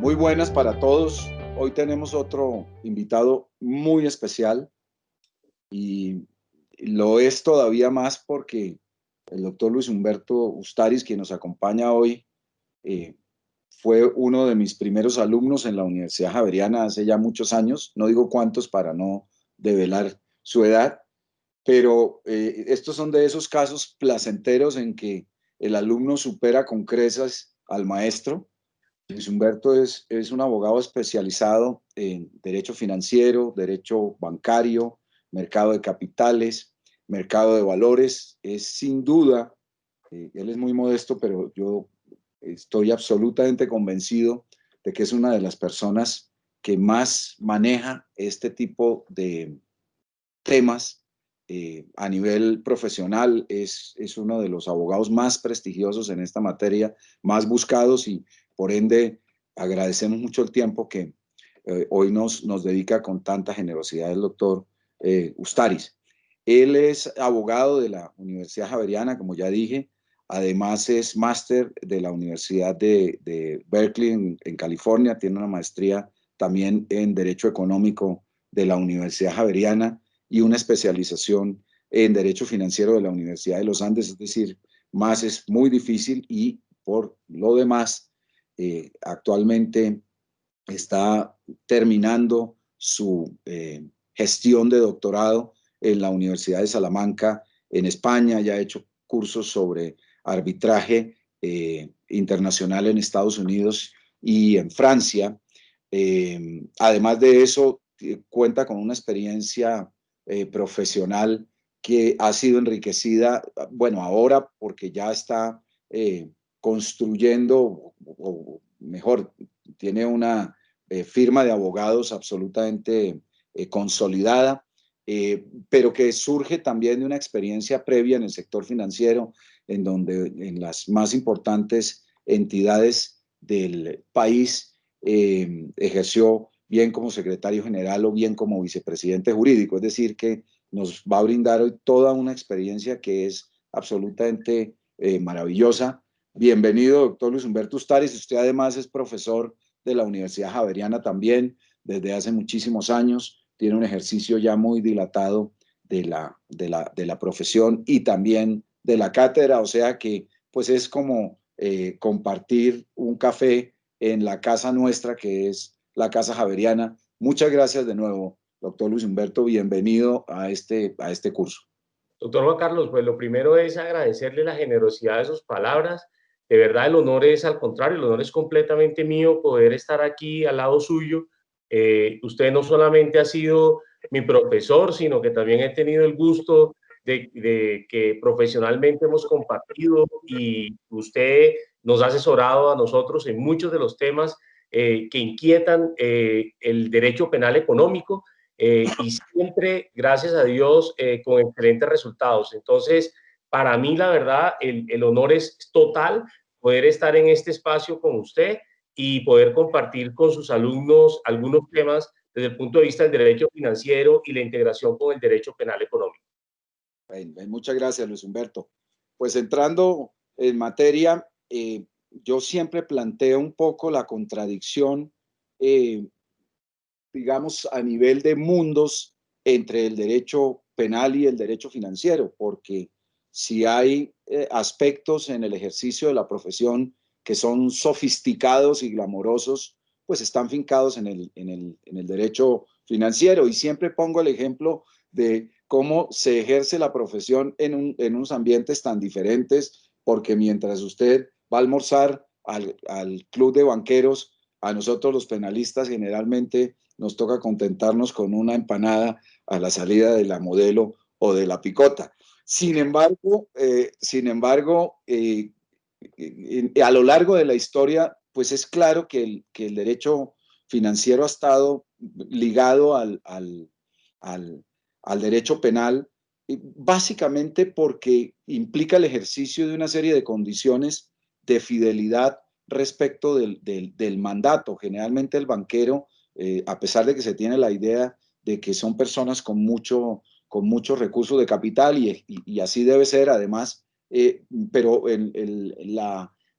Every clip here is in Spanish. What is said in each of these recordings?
Muy buenas para todos. Hoy tenemos otro invitado muy especial y lo es todavía más porque el doctor Luis Humberto Ustaris, quien nos acompaña hoy, eh, fue uno de mis primeros alumnos en la Universidad Javeriana hace ya muchos años. No digo cuántos para no develar su edad, pero estos son de esos casos placenteros en que el alumno supera con creces al maestro. Luis Humberto es un abogado especializado en derecho financiero, derecho bancario, mercado de capitales, mercado de valores. Es sin duda, él es muy modesto, pero yo estoy absolutamente convencido de que es una de las personas que más maneja este tipo de temas a nivel profesional. Es uno de los abogados más prestigiosos en esta materia, más buscados, y por ende agradecemos mucho el tiempo que hoy nos dedica con tanta generosidad el doctor Ustaris. Él es abogado de la Universidad Javeriana, como ya dije. Además es máster de la Universidad de Berkeley en California. Tiene una maestría también en Derecho Económico de la Universidad Javeriana y una especialización en Derecho Financiero de la Universidad de los Andes. Es decir, más es muy difícil, y por lo demás, actualmente está terminando su gestión de doctorado en la Universidad de Salamanca, en España. Ya ha hecho cursos sobre arbitraje internacional en Estados Unidos y en Francia. Además de eso, cuenta con una experiencia profesional que ha sido enriquecida, bueno, ahora porque ya está construyendo, o mejor, tiene una firma de abogados absolutamente consolidada, pero que surge también de una experiencia previa en el sector financiero, en donde en las más importantes entidades del país ejerció bien como secretario general o bien como vicepresidente jurídico. Es decir, que nos va a brindar hoy toda una experiencia que es absolutamente maravillosa. Bienvenido, doctor Luis Humberto Ustaris. Usted además es profesor de la Universidad Javeriana también desde hace muchísimos años. Tiene un ejercicio ya muy dilatado de la profesión y también de la cátedra, o sea que pues es como compartir un café en la casa nuestra, que es la Casa Javeriana. Muchas gracias de nuevo, doctor Luis Humberto. Bienvenido a este curso. Doctor Juan Carlos, pues lo primero es agradecerle la generosidad de sus palabras. De verdad, el honor es al contrario, el honor es completamente mío poder estar aquí al lado suyo. Usted no solamente ha sido mi profesor, sino que también he tenido el gusto de que profesionalmente hemos compartido, y usted nos ha asesorado a nosotros en muchos de los temas que inquietan el derecho penal económico. Y siempre, gracias a Dios, con excelentes resultados. Entonces, para mí, la verdad, el honor es total poder estar en este espacio con usted y poder compartir con sus alumnos algunos temas desde el punto de vista del derecho financiero y la integración con el derecho penal económico. Muchas gracias, Luis Humberto. Pues entrando en materia, yo siempre planteo un poco la contradicción, eh, digamos, a nivel de mundos entre el derecho penal y el derecho financiero, porque si hay aspectos en el ejercicio de la profesión que son sofisticados y glamorosos, pues están fincados en el derecho financiero. Y siempre pongo el ejemplo de cómo se ejerce la profesión en unos ambientes tan diferentes, porque mientras usted va a almorzar al club de banqueros, a nosotros los penalistas generalmente nos toca contentarnos con una empanada a la salida de la Modelo o de la Picota. A lo largo de la historia, pues es claro que el derecho financiero ha estado ligado al derecho penal, básicamente porque implica el ejercicio de una serie de condiciones de fidelidad respecto del mandato. Generalmente el banquero, a pesar de que se tiene la idea de que son personas con muchos recursos de capital, y así debe ser además, pero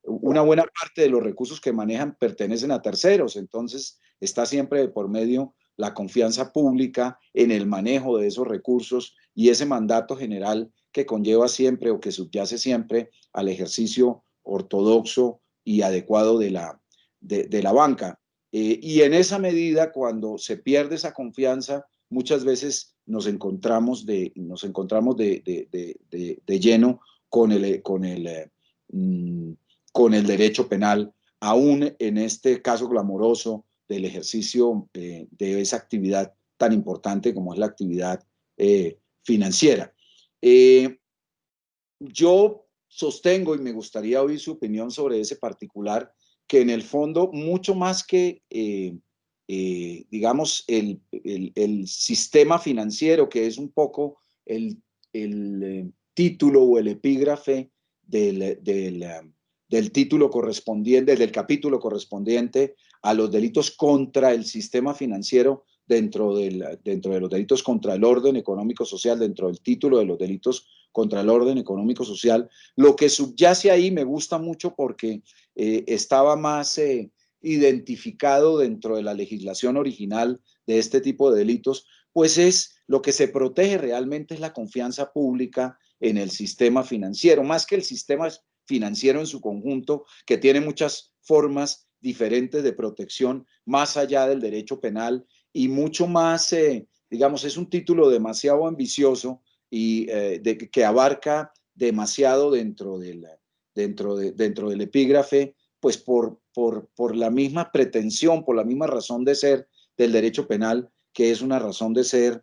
una buena parte de los recursos que manejan pertenecen a terceros, entonces está siempre de por medio la confianza pública en el manejo de esos recursos y ese mandato general que conlleva siempre o que subyace siempre al ejercicio ortodoxo y adecuado de la banca. Y en esa medida, cuando se pierde esa confianza, muchas veces nos encontramos de lleno con el derecho penal, aún en este caso clamoroso del ejercicio de esa actividad tan importante como es la actividad financiera. Yo sostengo, y me gustaría oír su opinión sobre ese particular, que en el fondo, mucho más que, digamos, el sistema financiero, que es un poco el título o el epígrafe del título correspondiente, del capítulo correspondiente a los delitos contra el sistema financiero, dentro de los delitos contra el orden económico-social, dentro del título de los delitos contra el orden económico-social. Lo que subyace ahí me gusta mucho porque estaba más identificado dentro de la legislación original de este tipo de delitos, pues es lo que se protege realmente es la confianza pública en el sistema financiero, más que el sistema financiero en su conjunto, que tiene muchas formas diferentes de protección más allá del derecho penal y mucho más, digamos, es un título demasiado ambicioso y que abarca demasiado dentro del epígrafe, pues por la misma pretensión, por la misma razón de ser del derecho penal, que es una razón de ser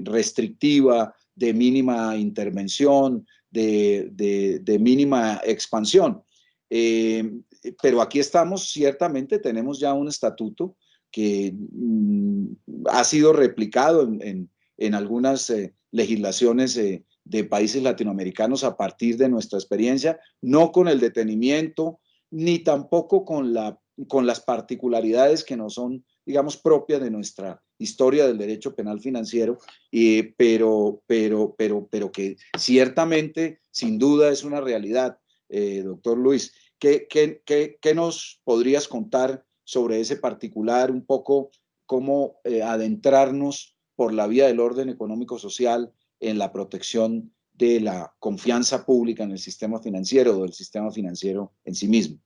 restrictiva, de mínima intervención, de mínima expansión. Pero aquí estamos, ciertamente tenemos ya un estatuto que ha sido replicado en algunas legislaciones de países latinoamericanos a partir de nuestra experiencia, no con el detenimiento, ni tampoco con las particularidades que no son, digamos, propias de nuestra historia del derecho penal financiero, pero que ciertamente, sin duda, es una realidad. Doctor Luis, ¿qué nos podrías contar sobre ese particular, un poco cómo adentrarnos por la vía del orden económico-social en la protección de la confianza pública en el sistema financiero o del sistema financiero en sí mismo?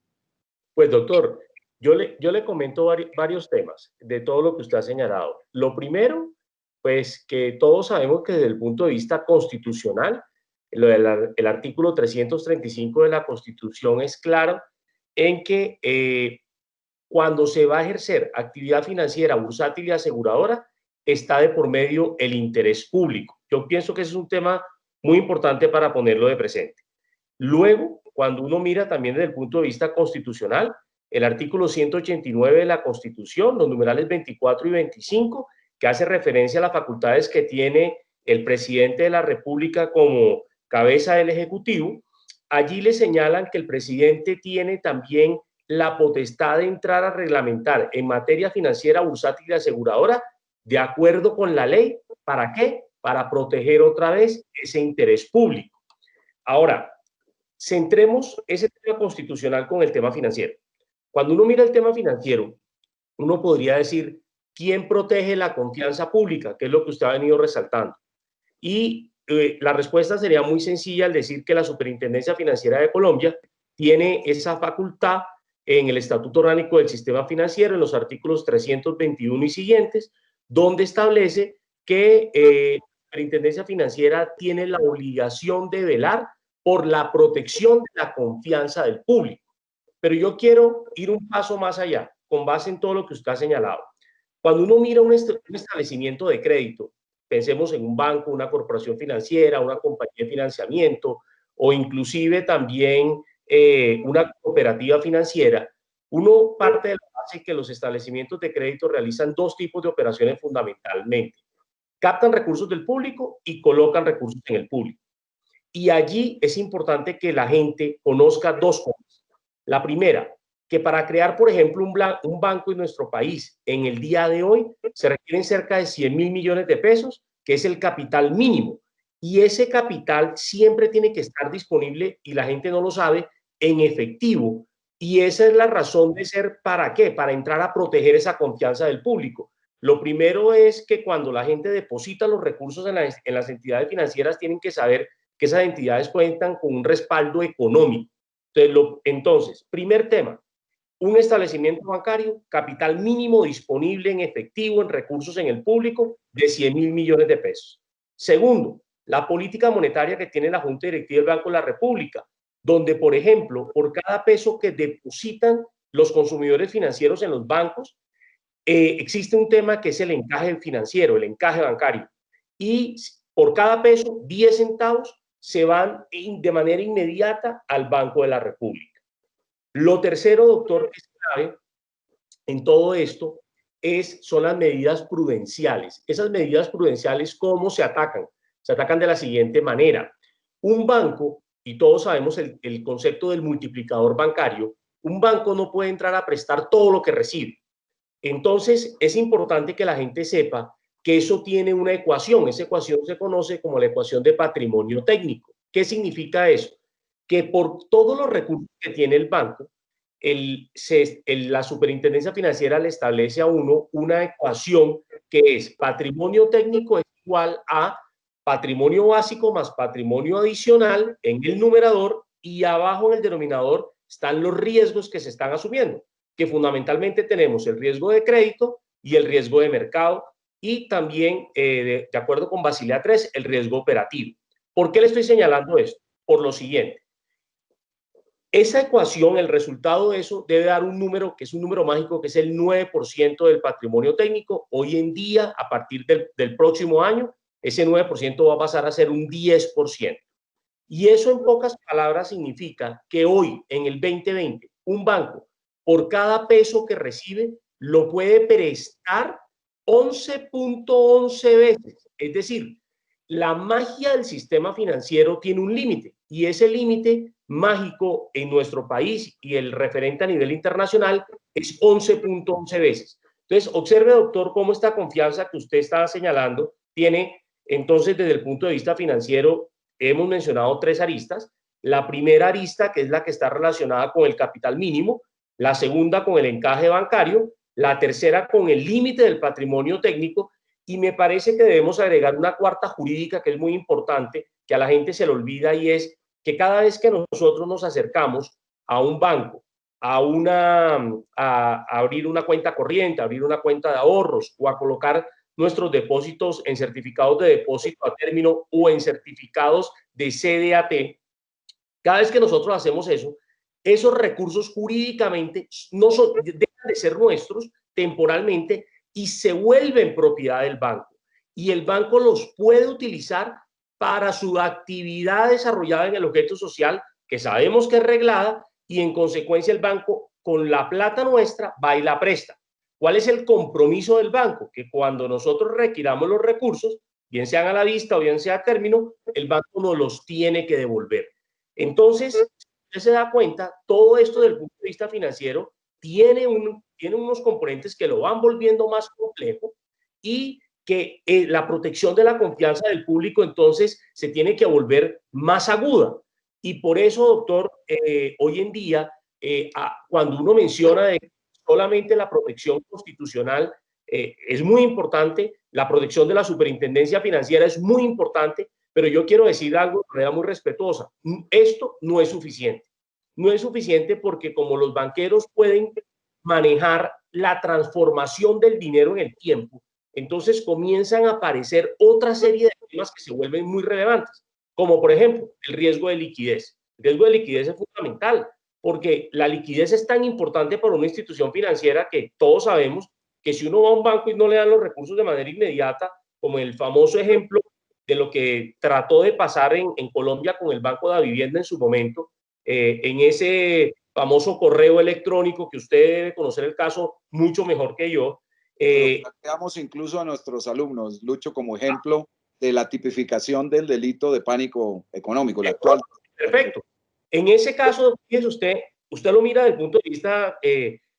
Pues doctor, yo le comento varios temas de todo lo que usted ha señalado. Lo primero, pues que todos sabemos que desde el punto de vista constitucional, el artículo 335 de la Constitución es claro en que cuando se va a ejercer actividad financiera, bursátil y aseguradora, está de por medio el interés público. Yo pienso que ese es un tema muy importante para ponerlo de presente. Luego, cuando uno mira también desde el punto de vista constitucional, el artículo 189 de la Constitución, los numerales 24 y 25, que hace referencia a las facultades que tiene el presidente de la República como cabeza del Ejecutivo, allí le señalan que el presidente tiene también la potestad de entrar a reglamentar en materia financiera, bursátil y aseguradora de acuerdo con la ley. ¿Para qué? Para proteger otra vez ese interés público. Ahora, centremos ese tema constitucional con el tema financiero. Cuando uno mira el tema financiero, uno podría decir, ¿quién protege la confianza pública? Que es lo que usted ha venido resaltando. Y la respuesta sería muy sencilla al decir que la Superintendencia Financiera de Colombia tiene esa facultad en el Estatuto Orgánico del Sistema Financiero, en los artículos 321 y siguientes, donde establece que la Superintendencia Financiera tiene la obligación de velar por la protección de la confianza del público. Pero yo quiero ir un paso más allá, con base en todo lo que usted ha señalado. Cuando uno mira un establecimiento de crédito, pensemos en un banco, una corporación financiera, una compañía de financiamiento o inclusive también una cooperativa financiera, uno parte de la base que los establecimientos de crédito realizan dos tipos de operaciones fundamentalmente. Captan recursos del público y colocan recursos en el público. Y allí es importante que la gente conozca dos cosas. La primera, que para crear, por ejemplo, un banco en nuestro país, en el día de hoy, se requieren cerca de 100.000 millones de pesos, que es el capital mínimo. Y ese capital siempre tiene que estar disponible, y la gente no lo sabe, en efectivo. Y esa es la razón de ser. ¿Para qué? Para entrar a proteger esa confianza del público. Lo primero es que cuando la gente deposita los recursos en las entidades financieras, tienen que saber que esas entidades cuentan con un respaldo económico. Entonces, primer tema, un establecimiento bancario, capital mínimo disponible en efectivo, en recursos en el público, de 100.000 millones de pesos. Segundo, la política monetaria que tiene la Junta Directiva del Banco de la República, donde, por ejemplo, por cada peso que depositan los consumidores financieros en los bancos, existe un tema que es el encaje financiero, el encaje bancario. Y por cada peso, 10 centavos se van de manera inmediata al Banco de la República. Lo tercero, doctor, que es clave en todo esto son las medidas prudenciales. Esas medidas prudenciales, ¿cómo se atacan? Se atacan de la siguiente manera. Un banco, y todos sabemos el concepto del multiplicador bancario, un banco no puede entrar a prestar todo lo que recibe. Entonces, es importante que la gente sepa que eso tiene una ecuación. Esa ecuación se conoce como la ecuación de patrimonio técnico. ¿Qué significa eso? Que por todos los recursos que tiene el banco, la superintendencia financiera le establece a uno una ecuación que es patrimonio técnico es igual a patrimonio básico más patrimonio adicional en el numerador, y abajo en el denominador están los riesgos que se están asumiendo, que fundamentalmente tenemos el riesgo de crédito y el riesgo de mercado, y también, de acuerdo con Basilea III, el riesgo operativo. ¿Por qué le estoy señalando esto? Por lo siguiente. Esa ecuación, el resultado de eso, debe dar un número que es un número mágico, que es el 9% del patrimonio técnico. Hoy en día, a partir del próximo año, ese 9% va a pasar a ser un 10%. Y eso, en pocas palabras, significa que hoy, en el 2020, un banco, por cada peso que recibe, lo puede prestar 11.11 veces. Es decir, la magia del sistema financiero tiene un límite, y ese límite mágico en nuestro país y el referente a nivel internacional es 11.11 veces. Entonces, observe, doctor, cómo esta confianza que usted está señalando tiene, entonces, desde el punto de vista financiero, hemos mencionado 3 aristas. La primera arista, que es la que está relacionada con el capital mínimo, la segunda con el encaje bancario, la tercera con el límite del patrimonio técnico, y me parece que debemos agregar una cuarta jurídica que es muy importante, que a la gente se le olvida, y es que cada vez que nosotros nos acercamos a un banco, a abrir una cuenta corriente, a abrir una cuenta de ahorros, o a colocar nuestros depósitos en certificados de depósito a término o en certificados de CDAT, cada vez que nosotros hacemos eso, esos recursos jurídicamente dejan de ser nuestros temporalmente y se vuelven propiedad del banco. Y el banco los puede utilizar para su actividad desarrollada en el objeto social, que sabemos que es reglada, y en consecuencia el banco, con la plata nuestra, va y la presta. ¿Cuál es el compromiso del banco? Que cuando nosotros requiramos los recursos, bien sean a la vista o bien sea a término, el banco nos los tiene que devolver. Entonces, si usted se da cuenta, todo esto desde el punto de vista financiero tiene unos componentes que lo van volviendo más complejo, y que la protección de la confianza del público entonces se tiene que volver más aguda. Y por eso, doctor, hoy en día, cuando uno menciona de solamente la protección constitucional, es muy importante, la protección de la superintendencia financiera es muy importante, pero yo quiero decir algo de manera muy respetuosa. Esto no es suficiente. No es suficiente porque como los banqueros pueden manejar la transformación del dinero en el tiempo, entonces comienzan a aparecer otra serie de temas que se vuelven muy relevantes, como por ejemplo el riesgo de liquidez. El riesgo de liquidez es fundamental porque la liquidez es tan importante para una institución financiera que todos sabemos que si uno va a un banco y no le dan los recursos de manera inmediata, como el famoso ejemplo de lo que trató de pasar en Colombia con el Banco de la Vivienda en su momento, en ese famoso correo electrónico, que usted debe conocer el caso mucho mejor que yo. Planteamos incluso a nuestros alumnos, Lucho, como ejemplo de la tipificación del delito de pánico económico, la actual. Perfecto. En ese caso, fíjese usted lo mira desde el punto de vista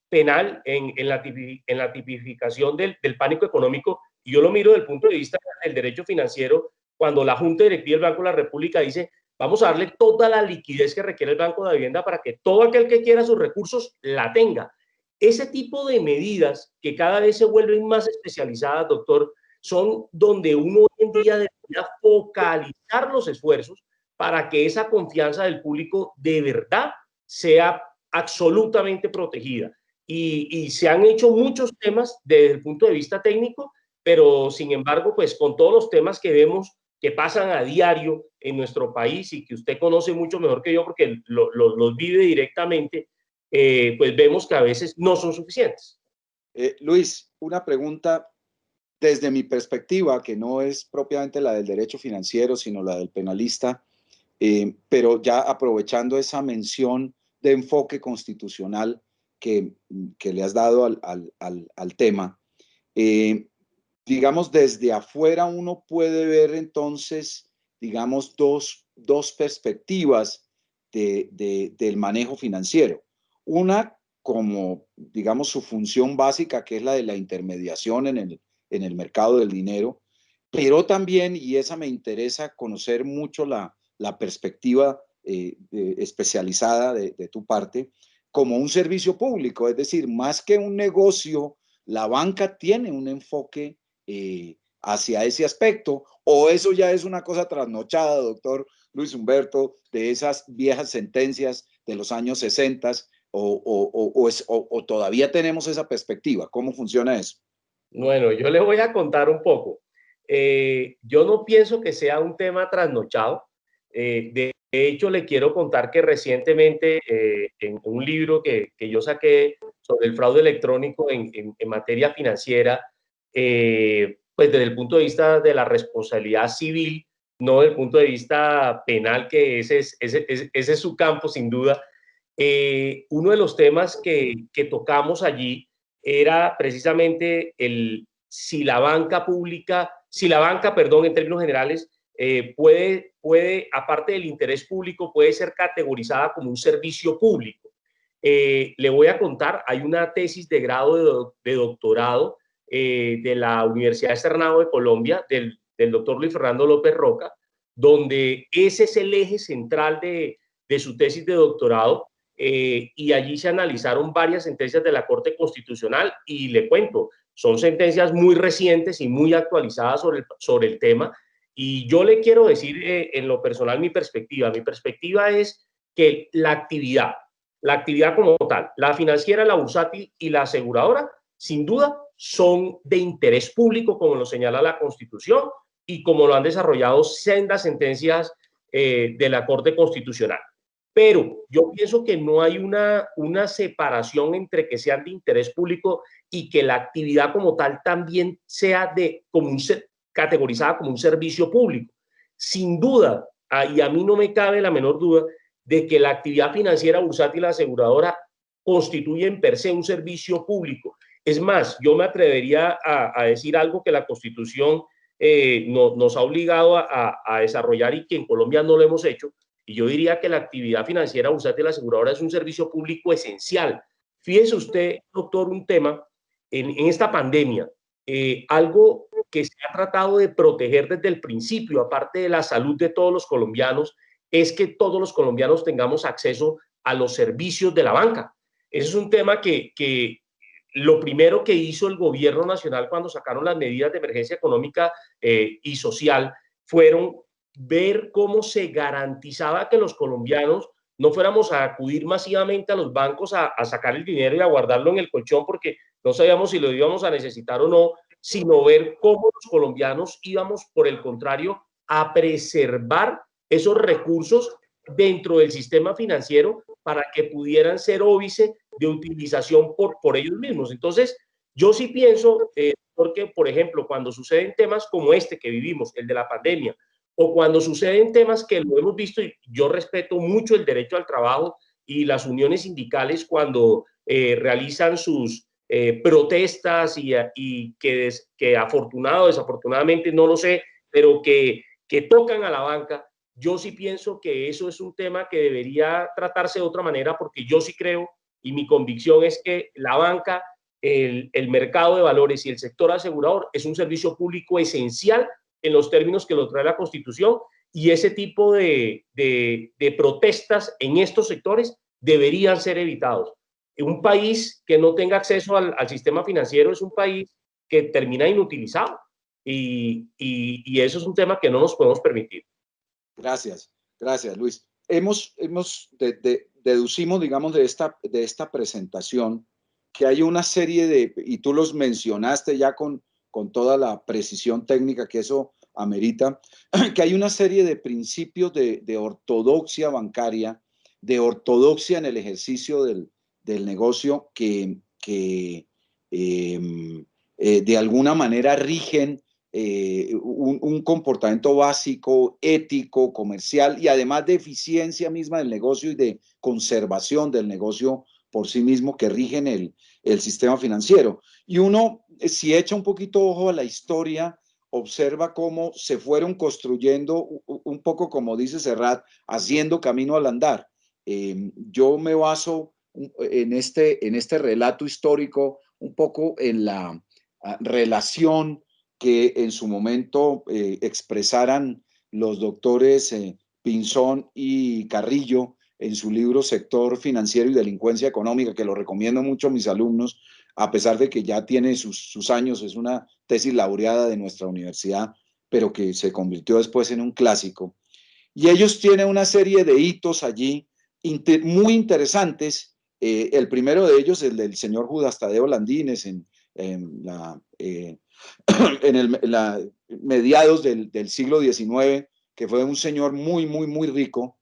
penal en la tipificación del pánico económico, y yo lo miro desde el punto de vista del derecho financiero, cuando la Junta Directiva del Banco de la República dice vamos a darle toda la liquidez que requiere el Banco de Vivienda para que todo aquel que quiera sus recursos la tenga. Ese tipo de medidas que cada vez se vuelven más especializadas, doctor, son donde uno hoy en día debería focalizar los esfuerzos para que esa confianza del público de verdad sea absolutamente protegida. Y se han hecho muchos temas desde el punto de vista técnico, pero sin embargo, pues con todos los temas que vemos que pasan a diario en nuestro país y que usted conoce mucho mejor que yo porque los vive directamente, pues vemos que a veces no son suficientes. Luis, una pregunta desde mi perspectiva, que no es propiamente la del derecho financiero, sino la del penalista, pero ya aprovechando esa mención de enfoque constitucional que le has dado al tema, digamos, desde afuera uno puede ver entonces, digamos, dos perspectivas del manejo financiero. Una como, digamos, su función básica, que es la de la intermediación en el mercado del dinero, pero también, y esa me interesa conocer mucho la perspectiva especializada de tu parte, como un servicio público, es decir, más que un negocio, la banca tiene un enfoque hacia ese aspecto, o eso ya es una cosa trasnochada, doctor Luis Humberto, de esas viejas sentencias de los años 60, o todavía tenemos esa perspectiva. ¿Cómo funciona eso? Bueno, yo le voy a contar un poco. Yo no pienso que sea un tema trasnochado. De hecho, le quiero contar que recientemente en un libro que yo saqué sobre el fraude electrónico en materia financiera, pues desde el punto de vista de la responsabilidad civil, no desde el punto de vista penal, que ese es su campo sin duda. Uno de los temas que tocamos allí era precisamente si la banca pública, perdón, en términos generales, puede, aparte del interés público, puede ser categorizada como un servicio público. Le voy a contar, hay una tesis de grado de doctorado de la Universidad Externado de Colombia, del doctor Luis Fernando López Roca, donde ese es el eje central de su tesis de doctorado. Y allí se analizaron varias sentencias de la Corte Constitucional y le cuento, son sentencias muy recientes y muy actualizadas sobre el tema. Y yo le quiero decir en lo personal mi perspectiva es que la actividad como tal, la financiera, la bursátil y la aseguradora, sin duda son de interés público, como lo señala la Constitución y como lo han desarrollado sendas sentencias de la Corte Constitucional. Pero yo pienso que no hay una separación entre que sean de interés público y que la actividad como tal también sea categorizada como un servicio público. Sin duda, y a mí no me cabe la menor duda, de que la actividad financiera, bursátil y aseguradora constituyen per se un servicio público. Es más, yo me atrevería a decir algo que la Constitución nos ha obligado a desarrollar y que en Colombia no lo hemos hecho, y yo diría que la actividad financiera, bursátil y la aseguradora es un servicio público esencial. Fíjese usted, doctor, un tema en esta pandemia, algo que se ha tratado de proteger desde el principio, aparte de la salud de todos los colombianos, es que todos los colombianos tengamos acceso a los servicios de la banca. Ese es un tema que lo primero que hizo el gobierno nacional cuando sacaron las medidas de emergencia económica y social fueron ver cómo se garantizaba que los colombianos no fuéramos a acudir masivamente a los bancos a sacar el dinero y a guardarlo en el colchón porque no sabíamos si lo íbamos a necesitar o no, sino ver cómo los colombianos íbamos, por el contrario, a preservar esos recursos dentro del sistema financiero para que pudieran ser óbice de utilización por ellos mismos. Entonces, yo sí pienso, porque, por ejemplo, cuando suceden temas como este que vivimos, el de la pandemia, o cuando suceden temas que lo hemos visto, y yo respeto mucho el derecho al trabajo y las uniones sindicales cuando realizan sus protestas y que afortunado o desafortunadamente, no lo sé, pero que tocan a la banca, yo sí pienso que eso es un tema que debería tratarse de otra manera porque yo sí creo y mi convicción es que la banca, el mercado de valores y el sector asegurador es un servicio público esencial en los términos que lo trae la Constitución y ese tipo de protestas en estos sectores deberían ser evitados. Un país que no tenga acceso al sistema financiero es un país que termina inutilizado y eso es un tema que no nos podemos permitir. Gracias, gracias, Luis. Deducimos, digamos, de esta presentación que hay una serie de, y tú los mencionaste ya con toda la precisión técnica que eso amerita, que hay una serie de principios de ortodoxia bancaria, de ortodoxia en el ejercicio del negocio de alguna manera rigen un comportamiento básico, ético, comercial y además de eficiencia misma del negocio y de conservación del negocio por sí mismo que rigen el sistema financiero. Y uno, si echa un poquito ojo a la historia, observa cómo se fueron construyendo, un poco como dice Serrat, haciendo camino al andar. Yo me baso en este relato histórico un poco en la relación que en su momento expresaran los doctores Pinzón y Carrillo en su libro Sector Financiero y Delincuencia Económica, que lo recomiendo mucho a mis alumnos, a pesar de que ya tiene sus años, es una tesis laureada de nuestra universidad, pero que se convirtió después en un clásico. Y ellos tienen una serie de hitos allí muy interesantes. El primero de ellos, el del señor Judas Tadeo Landines, en mediados del siglo XIX, que fue un señor muy rico,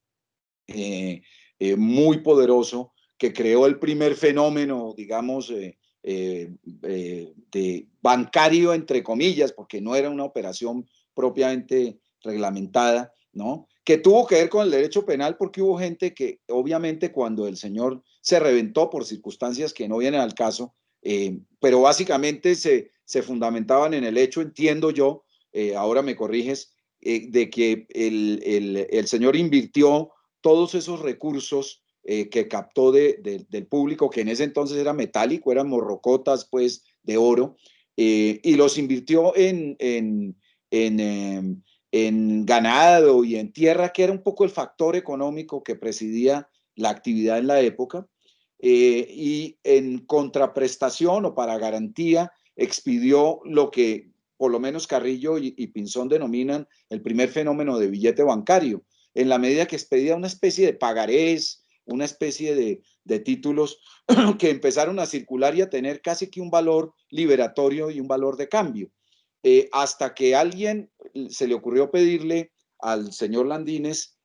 muy poderoso, que creó el primer fenómeno, digamos, de bancario, entre comillas, porque no era una operación propiamente reglamentada, ¿no? Que tuvo que ver con el derecho penal porque hubo gente que, obviamente, cuando el señor se reventó por circunstancias que no vienen al caso, pero básicamente se fundamentaban en el hecho, entiendo yo, ahora me corriges, de que el señor invirtió todos esos recursos que captó del público, que en ese entonces era metálico, eran morrocotas pues de oro, y los invirtió en ganado y en tierra, que era un poco el factor económico que presidía la actividad en la época, y en contraprestación o para garantía expidió lo que por lo menos Carrillo y Pinzón denominan el primer fenómeno de billete bancario, en la medida que expedía una especie de pagarés, una especie de títulos que empezaron a circular y a tener casi que un valor liberatorio y un valor de cambio. Hasta que a alguien se le ocurrió pedirle al señor Landines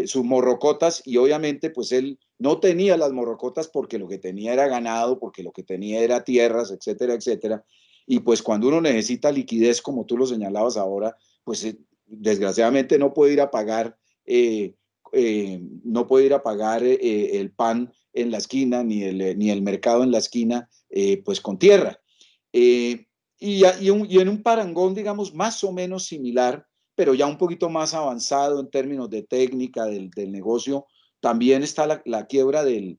sus morrocotas y obviamente pues él no tenía las morrocotas porque lo que tenía era ganado, porque lo que tenía era tierras, etcétera, etcétera. Y pues cuando uno necesita liquidez, como tú lo señalabas ahora, pues desgraciadamente no puede ir a pagar, no puede ir a pagar el pan en la esquina, ni el mercado en la esquina, pues con tierra. Y en un parangón, digamos, más o menos similar, pero ya un poquito más avanzado en términos de técnica del negocio, también está la quiebra del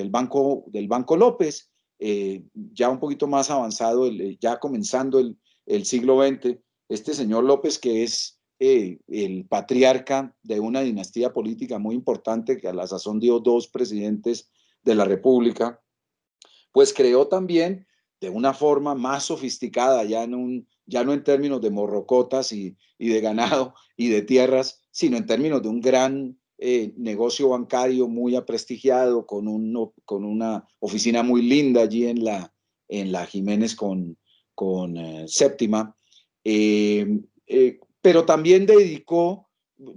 Banco López, ya un poquito más avanzado, ya comenzando el siglo XX. Este señor López, que es el patriarca de una dinastía política muy importante, que a la sazón dio 2 presidentes de la República, pues creó también de una forma más sofisticada, ya no en términos de morrocotas y de ganado y de tierras, sino en términos de un gran negocio bancario muy aprestigiado, con una oficina muy linda allí en la Jiménez con Séptima, pero también dedicó,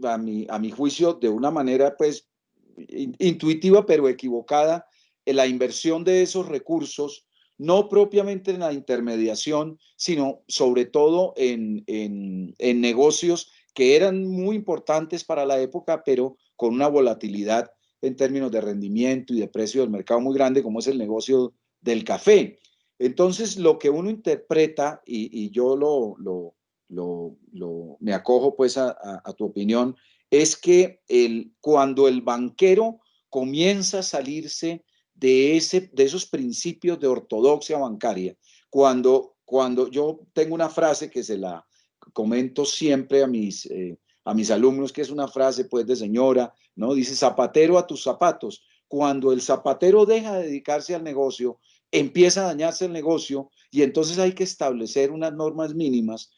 a mi juicio, de una manera pues intuitiva pero equivocada, la inversión de esos recursos, no propiamente en la intermediación, sino sobre todo en negocios que eran muy importantes para la época, pero con una volatilidad en términos de rendimiento y de precio del mercado muy grande, como es el negocio del café. Entonces, lo que uno interpreta, y yo me acojo pues a tu opinión, es que cuando el banquero comienza a salirse de esos principios de ortodoxia bancaria, cuando yo tengo una frase que se la comento siempre a mis alumnos que es una frase pues de señora, ¿no? Dice zapatero a tus zapatos. Cuando el zapatero deja de dedicarse al negocio, empieza a dañarse el negocio y entonces hay que establecer unas normas mínimas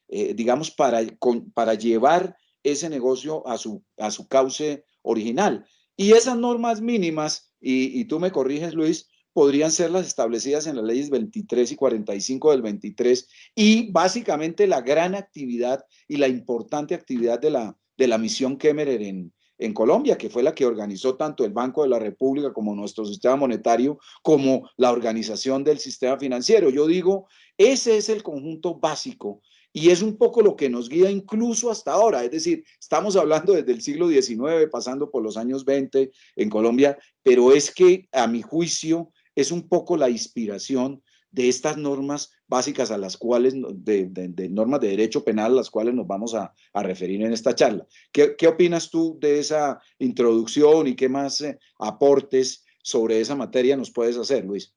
digamos, para llevar ese negocio a su cauce original. Y esas normas mínimas, y tú me corriges, Luis, podrían ser las establecidas en las leyes 23 y 45 del 23, y básicamente la gran actividad y la importante actividad de la misión Kemmerer en Colombia, que fue la que organizó tanto el Banco de la República como nuestro sistema monetario, como la organización del sistema financiero. Yo digo, ese es el conjunto básico y es un poco lo que nos guía incluso hasta ahora. Es decir, estamos hablando desde el siglo XIX, pasando por los años 20 en Colombia, pero es que a mi juicio es un poco la inspiración de estas normas básicas a las cuales, de normas de derecho penal a las cuales nos vamos a referir en esta charla. ¿Qué opinas tú de esa introducción y qué más aportes sobre esa materia nos puedes hacer, Luis?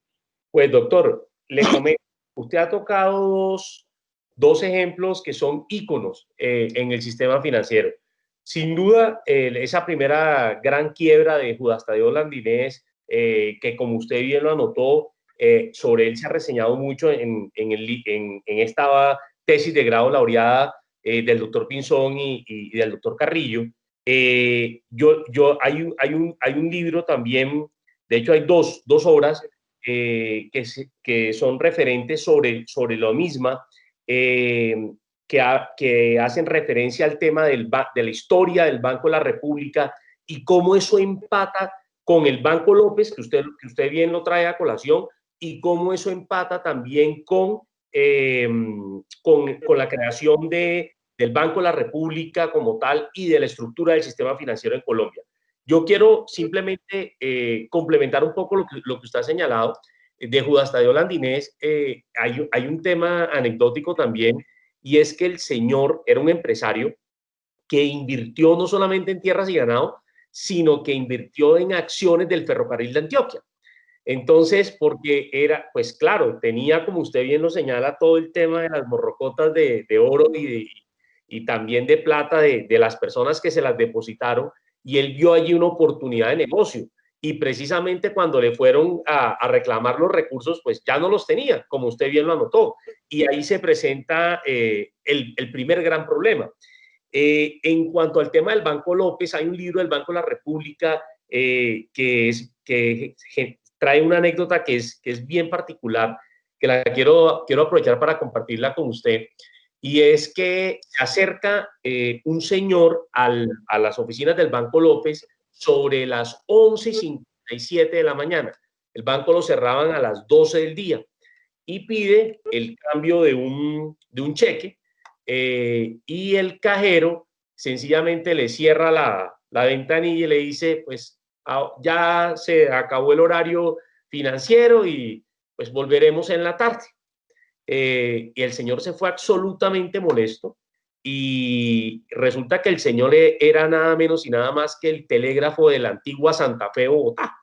Pues, doctor, le comento, usted ha tocado dos ejemplos que son íconos en el sistema financiero. Sin duda, esa primera gran quiebra de Judas Tadeo Landinés, que como usted bien lo anotó, sobre él se ha reseñado mucho en esta tesis de grado laureada del doctor Pinzón y del doctor Carrillo. Hay un libro también, de hecho hay dos obras que son referentes sobre lo misma, que hacen referencia al tema de la historia del Banco de la República y cómo eso empata con el Banco López, que usted bien lo trae a colación, y cómo eso empata también con la creación del Banco de la República como tal y de la estructura del sistema financiero en Colombia. Yo quiero simplemente complementar un poco lo que usted ha señalado de Judas Tadeo Landinés. Hay un tema anecdótico también, y es que el señor era un empresario que invirtió no solamente en tierras y ganado, sino que invirtió en acciones del ferrocarril de Antioquia. Entonces, porque era, pues claro, tenía, como usted bien lo señala, todo el tema de las morrocotas de oro y también de plata de las personas que se las depositaron, y él vio allí una oportunidad de negocio. Y precisamente cuando le fueron a reclamar los recursos, pues ya no los tenía, como usted bien lo anotó. Y ahí se presenta el primer gran problema. En cuanto al tema del Banco López, hay un libro del Banco de la República que trae una anécdota que es bien particular, que la quiero aprovechar para compartirla con usted. Y es que se acerca un señor a las oficinas del Banco López sobre las 11:57 de la mañana. El banco lo cerraban a las 12 del día y pide el cambio de un cheque, y el cajero sencillamente le cierra la ventanilla y le dice, pues ya se acabó el horario financiero y pues volveremos en la tarde. Y el señor se fue absolutamente molesto, y resulta que el señor era nada menos y nada más que el telégrafo de la antigua Santa Fe, Bogotá.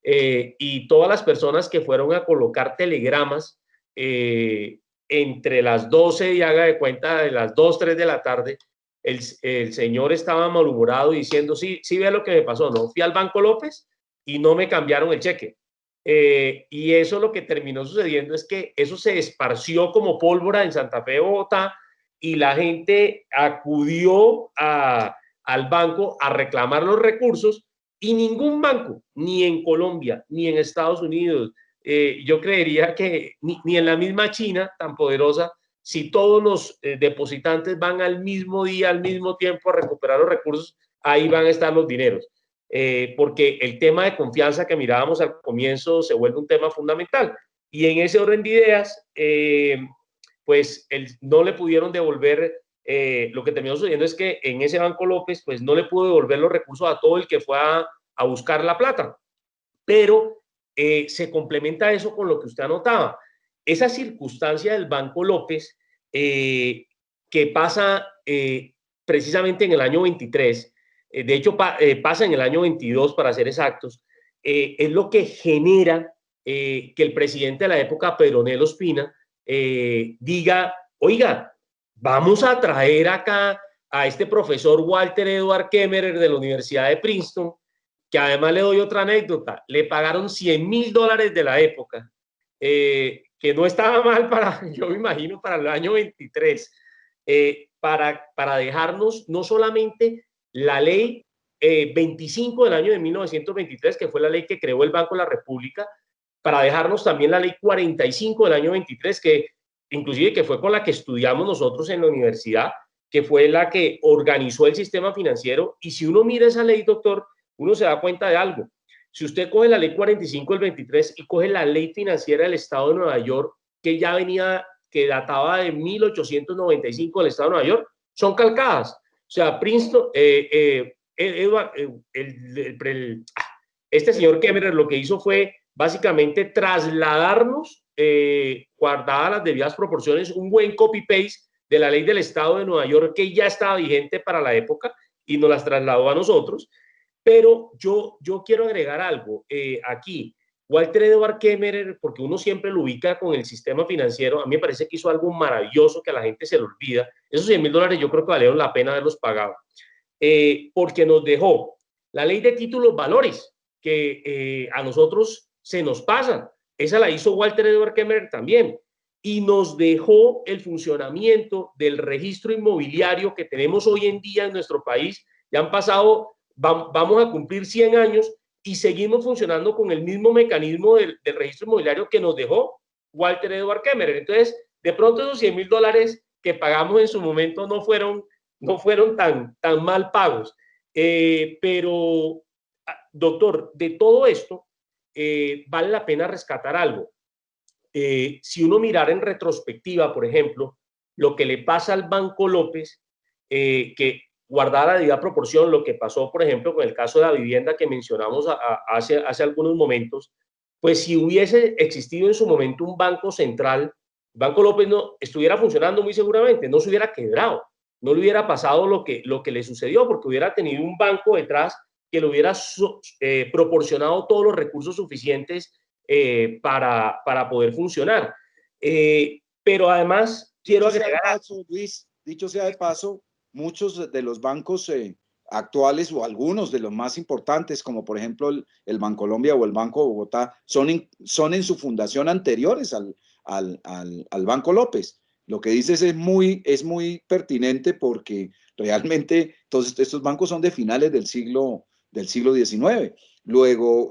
Y todas las personas que fueron a colocar telegramas entre las 12 y haga de cuenta de las 2, 3 de la tarde, el señor estaba malhumorado diciendo, sí, sí ve lo que me pasó, ¿no? Fui al Banco López y no me cambiaron el cheque. Y eso lo que terminó sucediendo es que eso se esparció como pólvora en Santa Fe, Bogotá, y la gente acudió al banco a reclamar los recursos, y ningún banco, ni en Colombia, ni en Estados Unidos, yo creería que ni en la misma China tan poderosa, si todos los depositantes van al mismo día, al mismo tiempo a recuperar los recursos, ahí van a estar los dineros. Porque el tema de confianza que mirábamos al comienzo se vuelve un tema fundamental. Y en ese orden de ideas, pues no le pudieron devolver. Lo que terminó sucediendo es que en ese Banco López, pues no le pudo devolver los recursos a todo el que fue a buscar la plata. Pero se complementa eso con lo que usted anotaba. Esa circunstancia del Banco López, que pasa precisamente en el año 23, de hecho pasa en el año 22 para ser exactos, es lo que genera que el presidente de la época, Pedro Nel Ospina, diga, oiga, vamos a traer acá a este profesor Walter Edward Kemmerer de la Universidad de Princeton, que además le doy otra anécdota, le pagaron $100.000 de la época, que no estaba mal para, yo me imagino, para el año 23, para dejarnos no solamente la ley 25 del año de 1923, que fue la ley que creó el Banco de la República, para dejarnos también la ley 45 del año 23, que inclusive que fue con la que estudiamos nosotros en la universidad, que fue la que organizó el sistema financiero. Y si uno mira esa ley, doctor, uno se da cuenta de algo. Si usted coge la ley 45 del 23 y coge la ley financiera del Estado de Nueva York, que ya venía, que databa de 1895 del Estado de Nueva York, son calcadas. O sea, Princeton, este señor Kemmerer lo que hizo fue básicamente trasladarnos, guardadas las debidas proporciones, un buen copy-paste de la ley del Estado de Nueva York que ya estaba vigente para la época y nos las trasladó a nosotros. Pero yo quiero agregar algo aquí. Walter Edward Kemmerer, porque uno siempre lo ubica con el sistema financiero, a mí me parece que hizo algo maravilloso que a la gente se le olvida. Esos $100.000 yo creo que valieron la pena haberlos pagado, porque nos dejó la ley de títulos valores, que a nosotros se nos pasan. Esa la hizo Walter Edward Kemmerer también. Y nos dejó el funcionamiento del registro inmobiliario que tenemos hoy en día en nuestro país. Ya han pasado, vamos a cumplir 100 años y seguimos funcionando con el mismo mecanismo del registro inmobiliario que nos dejó Walter Edward Kemmerer. Entonces, de pronto esos $100.000 que pagamos en su momento no fueron tan mal pagos. Pero, doctor, de todo esto, vale la pena rescatar algo. Si uno mirara en retrospectiva, por ejemplo, lo que le pasa al Banco López, que guardada la debida proporción, lo que pasó, por ejemplo, con el caso de la vivienda que mencionamos hace algunos momentos, pues si hubiese existido en su momento un banco central, Banco López no estuviera funcionando muy seguramente, no se hubiera quebrado, no le hubiera pasado lo que le sucedió, porque hubiera tenido un banco detrás que le hubiera proporcionado todos los recursos suficientes para poder funcionar. Pero además quiero agregar... Luis, dicho sea de paso, muchos de los bancos actuales o algunos de los más importantes, como por ejemplo el Bancolombia o el Banco de Bogotá, son en su fundación anteriores al Banco López. Lo que dices es muy pertinente porque realmente todos estos bancos son de finales del siglo XIX. Luego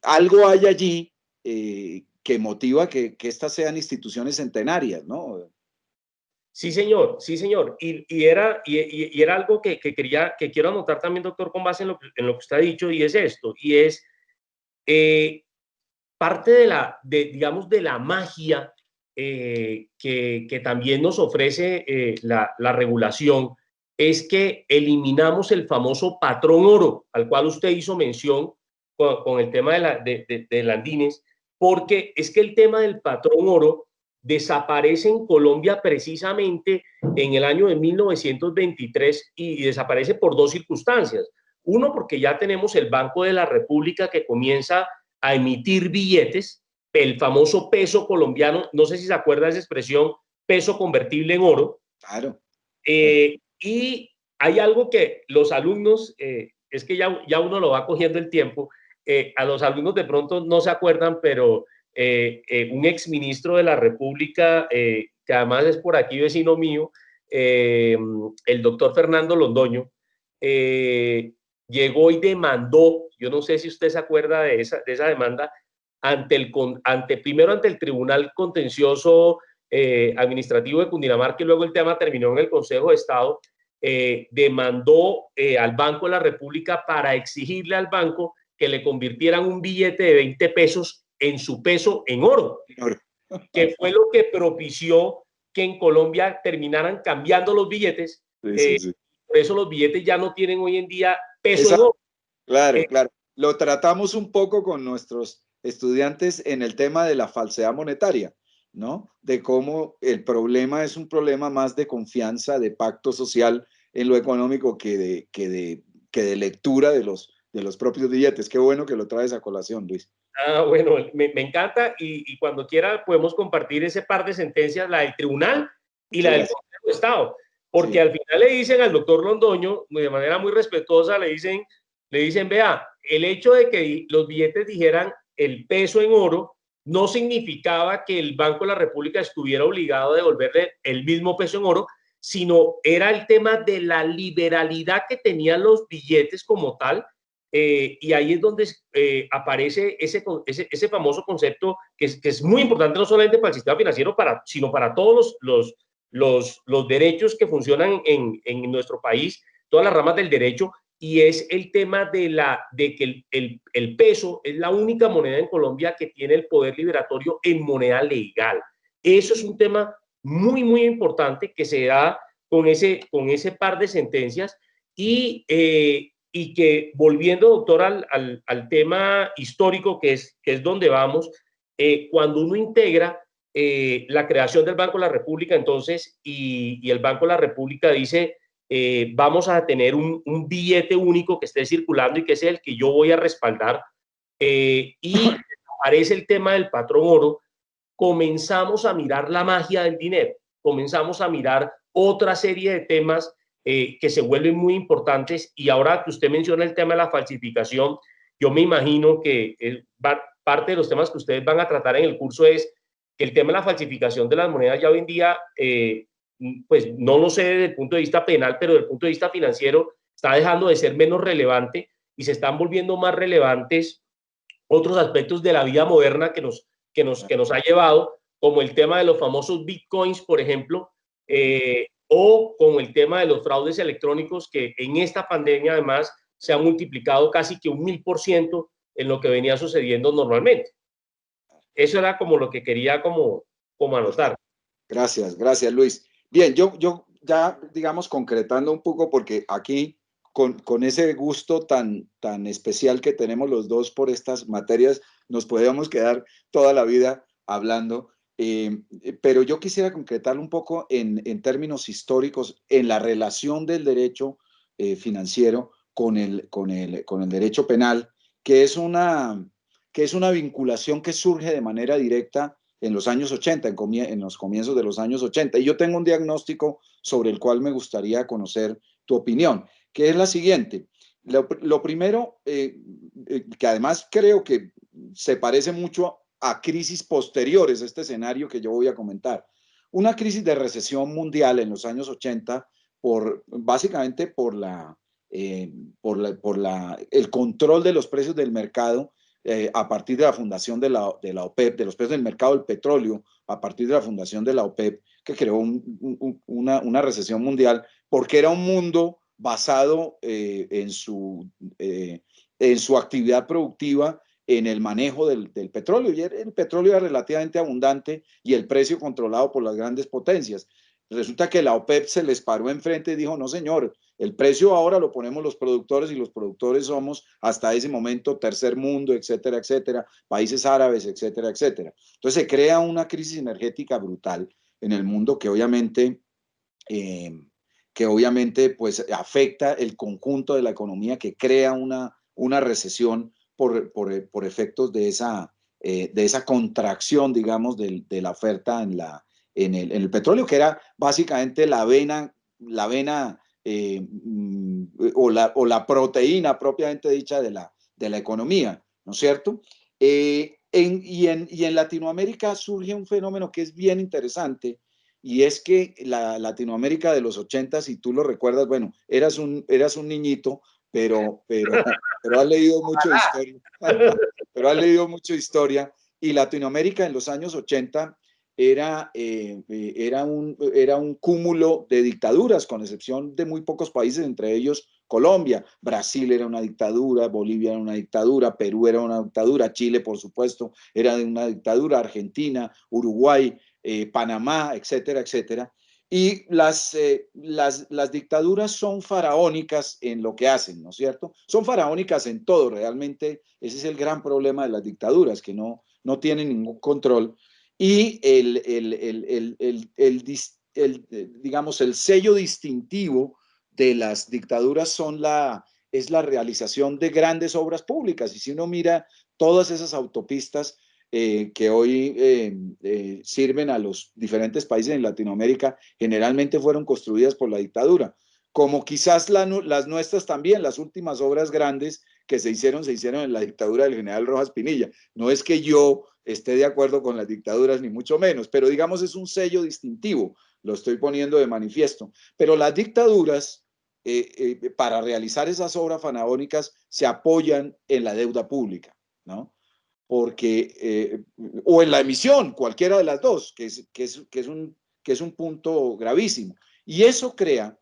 algo hay allí que motiva que estas sean instituciones centenarias, ¿no? Sí, señor, sí, señor. Y era algo que quiero anotar también, doctor, con base en lo que usted ha dicho, y es esto, y es parte digamos, de la magia que también nos ofrece la regulación, es que eliminamos el famoso patrón oro, al cual usted hizo mención con el tema de Landines, porque es que el tema del patrón oro desaparece en Colombia precisamente en el año de 1923 y desaparece por dos circunstancias. Uno, porque ya tenemos el Banco de la República que comienza a emitir billetes, el famoso peso colombiano, no sé si se acuerda de esa expresión, peso convertible en oro. Claro. Y hay algo que los alumnos, es que ya uno lo va cogiendo el tiempo, a los alumnos de pronto no se acuerdan, pero un exministro de la República, que además es por aquí vecino mío, el doctor Fernando Londoño, llegó y demandó, yo no sé si usted se acuerda de esa demanda, primero ante el Tribunal Contencioso Administrativo de Cundinamarca, y luego el tema terminó en el Consejo de Estado. Demandó al Banco de la República para exigirle al banco que le convirtieran un billete de 20 pesos en su peso en oro, que fue lo que propició que en Colombia terminaran cambiando los billetes. Sí. Por eso los billetes ya no tienen hoy en día peso en oro. Claro, claro. Lo tratamos un poco con nuestros estudiantes en el tema de la falsedad monetaria, ¿no? De cómo el problema es un problema más de confianza, de pacto social en lo económico que de lectura de los propios billetes. Qué bueno que lo traes a colación, Luis. Ah, bueno, me encanta y cuando quiera podemos compartir ese par de sentencias, la del tribunal y la Muchas del gracias. Consejo de Estado, porque Sí, al final le dicen al doctor Londoño, de manera muy respetuosa, le dicen, vea, el hecho de que los billetes dijeran el peso en oro no significaba que el Banco de la República estuviera obligado a devolverle el mismo peso en oro, sino era el tema de la liberalidad que tenían los billetes como tal, y ahí es donde aparece ese famoso concepto que es muy importante no solamente para el sistema financiero, sino para todos los derechos que funcionan en nuestro país, todas las ramas del derecho, y es el tema de que el peso es la única moneda en Colombia que tiene el poder liberatorio en moneda legal. Eso es un tema muy, muy importante que se da con ese par de sentencias y que, volviendo, doctor, al tema histórico, que es donde vamos, cuando uno integra la creación del Banco de la República, entonces, y el Banco de la República dice, vamos a tener un billete único que esté circulando y que es el que yo voy a respaldar, y aparece el tema del patrón oro, comenzamos a mirar la magia del dinero, comenzamos a mirar otra serie de temas que se vuelven muy importantes. Y ahora que usted menciona el tema de la falsificación, yo me imagino que parte de los temas que ustedes van a tratar en el curso es que el tema de la falsificación de las monedas ya hoy en día, pues no lo sé desde el punto de vista penal, pero desde el punto de vista financiero está dejando de ser menos relevante y se están volviendo más relevantes otros aspectos de la vida moderna que nos ha llevado, como el tema de los famosos bitcoins, por ejemplo, o como el tema de los fraudes electrónicos, que en esta pandemia además se ha multiplicado casi que 1000% en lo que venía sucediendo normalmente. Eso era como lo que quería como anotar. perfecto. Gracias, gracias, Luis. Bien, yo ya, digamos, concretando un poco, porque aquí, con ese gusto tan especial que tenemos los dos por estas materias, nos podríamos quedar toda la vida hablando. Pero yo quisiera concretarlo un poco en términos históricos, en la relación del derecho financiero con el derecho penal, que es que es una vinculación que surge de manera directa en los años 80, en los comienzos de los años 80. Y yo tengo un diagnóstico sobre el cual me gustaría conocer tu opinión, que es la siguiente. Lo primero, que además creo que se parece mucho a crisis posteriores a este escenario que yo voy a comentar. Una crisis de recesión mundial en los años 80, básicamente el control de los precios del mercado a partir de la fundación de la OPEP, de los precios del mercado del petróleo, a partir de la fundación de la OPEP, que creó una recesión mundial, porque era un mundo basado en su actividad productiva, en el manejo del petróleo. Y el petróleo era relativamente abundante y el precio controlado por las grandes potencias. Resulta que la OPEP se les paró enfrente y dijo, no señor, el precio ahora lo ponemos los productores y los productores somos hasta ese momento tercer mundo, etcétera, etcétera, países árabes, etcétera, etcétera. Entonces se crea una crisis energética brutal en el mundo eh, que obviamente pues afecta el conjunto de la economía, que crea una recesión por efectos de esa contracción, digamos, de la oferta en el petróleo, que era básicamente la vena o la proteína propiamente dicha de la economía, ¿no es cierto? Y en Latinoamérica surge un fenómeno que es bien interesante, y es que la Latinoamérica de los 80, si tú lo recuerdas, bueno, eras un niñito, pero has leído mucho de historia, pero has leído mucho de historia, y Latinoamérica en los años 80 era un cúmulo de dictaduras, con excepción de muy pocos países, entre ellos Colombia. Brasil era una dictadura, Bolivia era una dictadura, Perú era una dictadura, Chile, por supuesto, era una dictadura, Argentina, Uruguay, Panamá, etcétera, etcétera. Y las dictaduras son faraónicas en lo que hacen, ¿no es cierto? Son faraónicas en todo, realmente ese es el gran problema de las dictaduras, que no tienen ningún control. Y digamos, el sello distintivo de las dictaduras son es la realización de grandes obras públicas. Y si uno mira todas esas autopistas que hoy sirven a los diferentes países en Latinoamérica, generalmente fueron construidas por la dictadura, como quizás las nuestras también, las últimas obras grandes que se hicieron en la dictadura del general Rojas Pinilla. No es que yo esté de acuerdo con las dictaduras, ni mucho menos, pero digamos es un sello distintivo, lo estoy poniendo de manifiesto. Pero las dictaduras, para realizar esas obras faraónicas, se apoyan en la deuda pública, ¿no? Porque, o en la emisión, cualquiera de las dos, que es un punto gravísimo. Y eso crea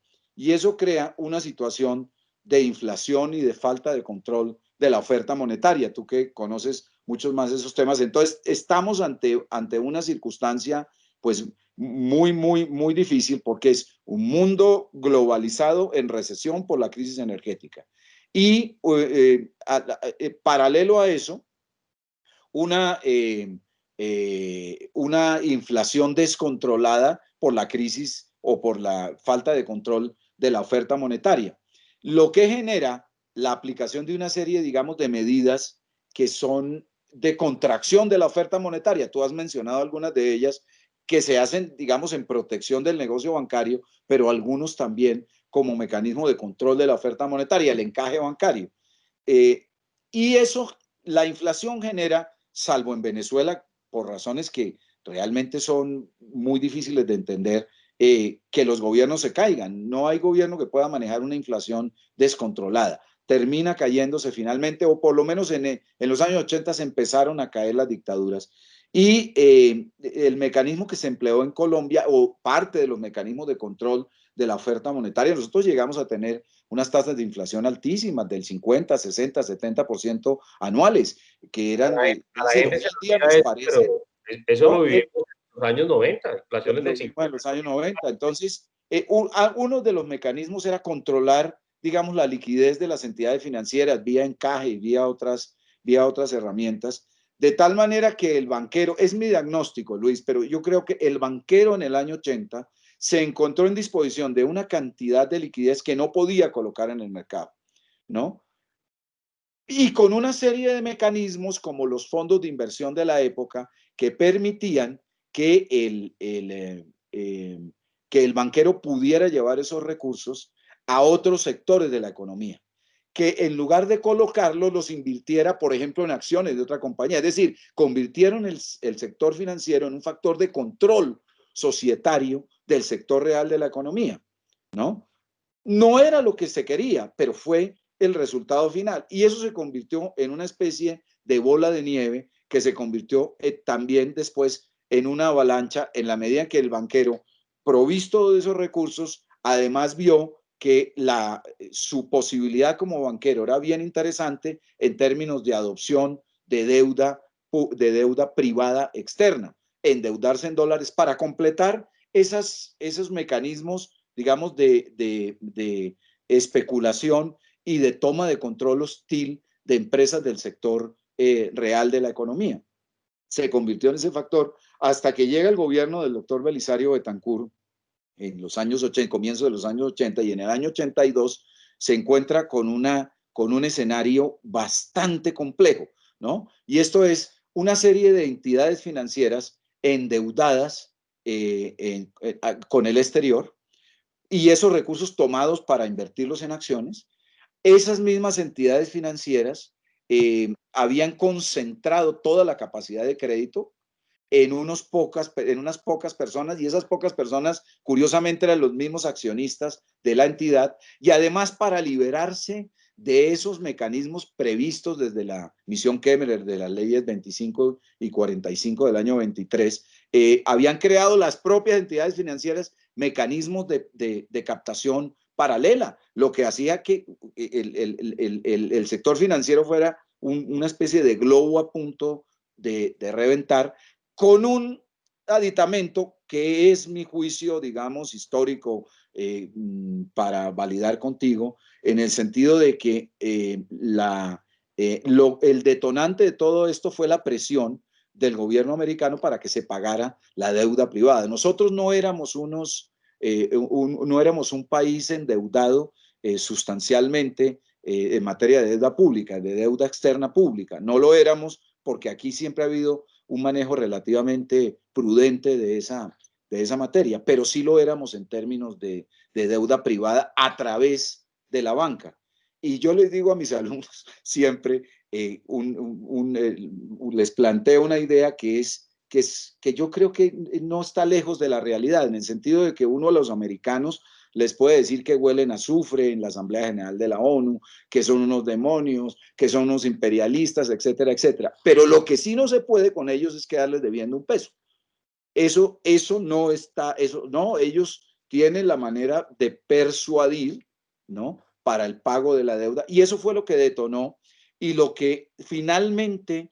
una situación de inflación y de falta de control de la oferta monetaria. Tú que conoces muchos más de esos temas. Entonces, estamos ante una circunstancia, pues, muy difícil, porque es un mundo globalizado en recesión por la crisis energética. Y paralelo a eso, una inflación descontrolada por la crisis o por la falta de control de la oferta monetaria, lo que genera la aplicación de una serie, digamos, de medidas que son de contracción de la oferta monetaria. Tú has mencionado algunas de ellas que se hacen, digamos, en protección del negocio bancario, pero algunos también como mecanismo de control de la oferta monetaria, el encaje bancario. Y eso, la inflación genera, salvo en Venezuela, por razones que realmente son muy difíciles de entender, que los gobiernos se caigan. No hay gobierno que pueda manejar una inflación descontrolada. Termina cayéndose finalmente, o por lo menos en los años 80 se empezaron a caer las dictaduras. Y el mecanismo que se empleó en Colombia, o parte de los mecanismos de control de la oferta monetaria, nosotros llegamos a tener unas tasas de inflación altísimas del 50, 60, 70% anuales, que eran, A la gente hoy se en le día olvida nos eso, pero parece, eso lo ¿no? vivimos en los años 90, inflaciones Lo del vimos en 50. los años 90. Entonces, uno de los mecanismos era controlar, digamos, la liquidez de las entidades financieras vía encaje y vía otras herramientas, de tal manera que el banquero, es mi diagnóstico, Luis, pero yo creo que el banquero en el año 80 se encontró en disposición de una cantidad de liquidez que no podía colocar en el mercado, ¿no? Y con una serie de mecanismos como los fondos de inversión de la época que permitían que que el banquero pudiera llevar esos recursos a otros sectores de la economía, que en lugar de colocarlos los invirtiera, por ejemplo, en acciones de otra compañía. Es decir, convirtieron el sector financiero en un factor de control societario del sector real de la economía, ¿no? No era lo que se quería, pero fue el resultado final. Y eso se convirtió en una especie de bola de nieve que se convirtió también después en una avalancha en la medida en que el banquero, provisto de esos recursos, además vio que su posibilidad como banquero era bien interesante en términos de adopción de deuda privada externa, endeudarse en dólares para completar esos mecanismos, digamos, de especulación y de toma de control hostil de empresas del sector real de la economía. Se convirtió en ese factor hasta que llega el gobierno del doctor Belisario Betancur en los años 80, comienzo de los años 80, y en el año 82 se encuentra con un escenario bastante complejo, ¿no? Y esto es una serie de entidades financieras endeudadas con el exterior, y esos recursos tomados para invertirlos en acciones. Esas mismas entidades financieras habían concentrado toda la capacidad de crédito en unas pocas personas, y esas pocas personas curiosamente eran los mismos accionistas de la entidad, y además para liberarse de esos mecanismos previstos desde la misión Kemmerer de las leyes 25 y 45 del año 23, habían creado las propias entidades financieras mecanismos de captación paralela, lo que hacía que el sector financiero fuera una especie de globo a punto de reventar, con un aditamento que es mi juicio, digamos, histórico, para validar contigo, en el sentido de que el detonante de todo esto fue la presión del gobierno americano para que se pagara la deuda privada. Nosotros no éramos no éramos un país endeudado sustancialmente en materia de deuda pública, de deuda externa pública. No lo éramos porque aquí siempre ha habido un manejo relativamente prudente de esa materia, pero sí lo éramos en términos de deuda privada a través de la banca. Y yo les digo a mis alumnos siempre, les planteo una idea que yo creo que no está lejos de la realidad, en el sentido de que uno a los americanos les puede decir que huelen a azufre en la Asamblea General de la ONU, que son unos demonios, que son unos imperialistas, etcétera, etcétera. Pero lo que sí no se puede con ellos es quedarles debiendo un peso. Eso no está, no, ellos tienen la manera de persuadir, ¿no? Para el pago de la deuda. Y eso fue lo que detonó y lo que finalmente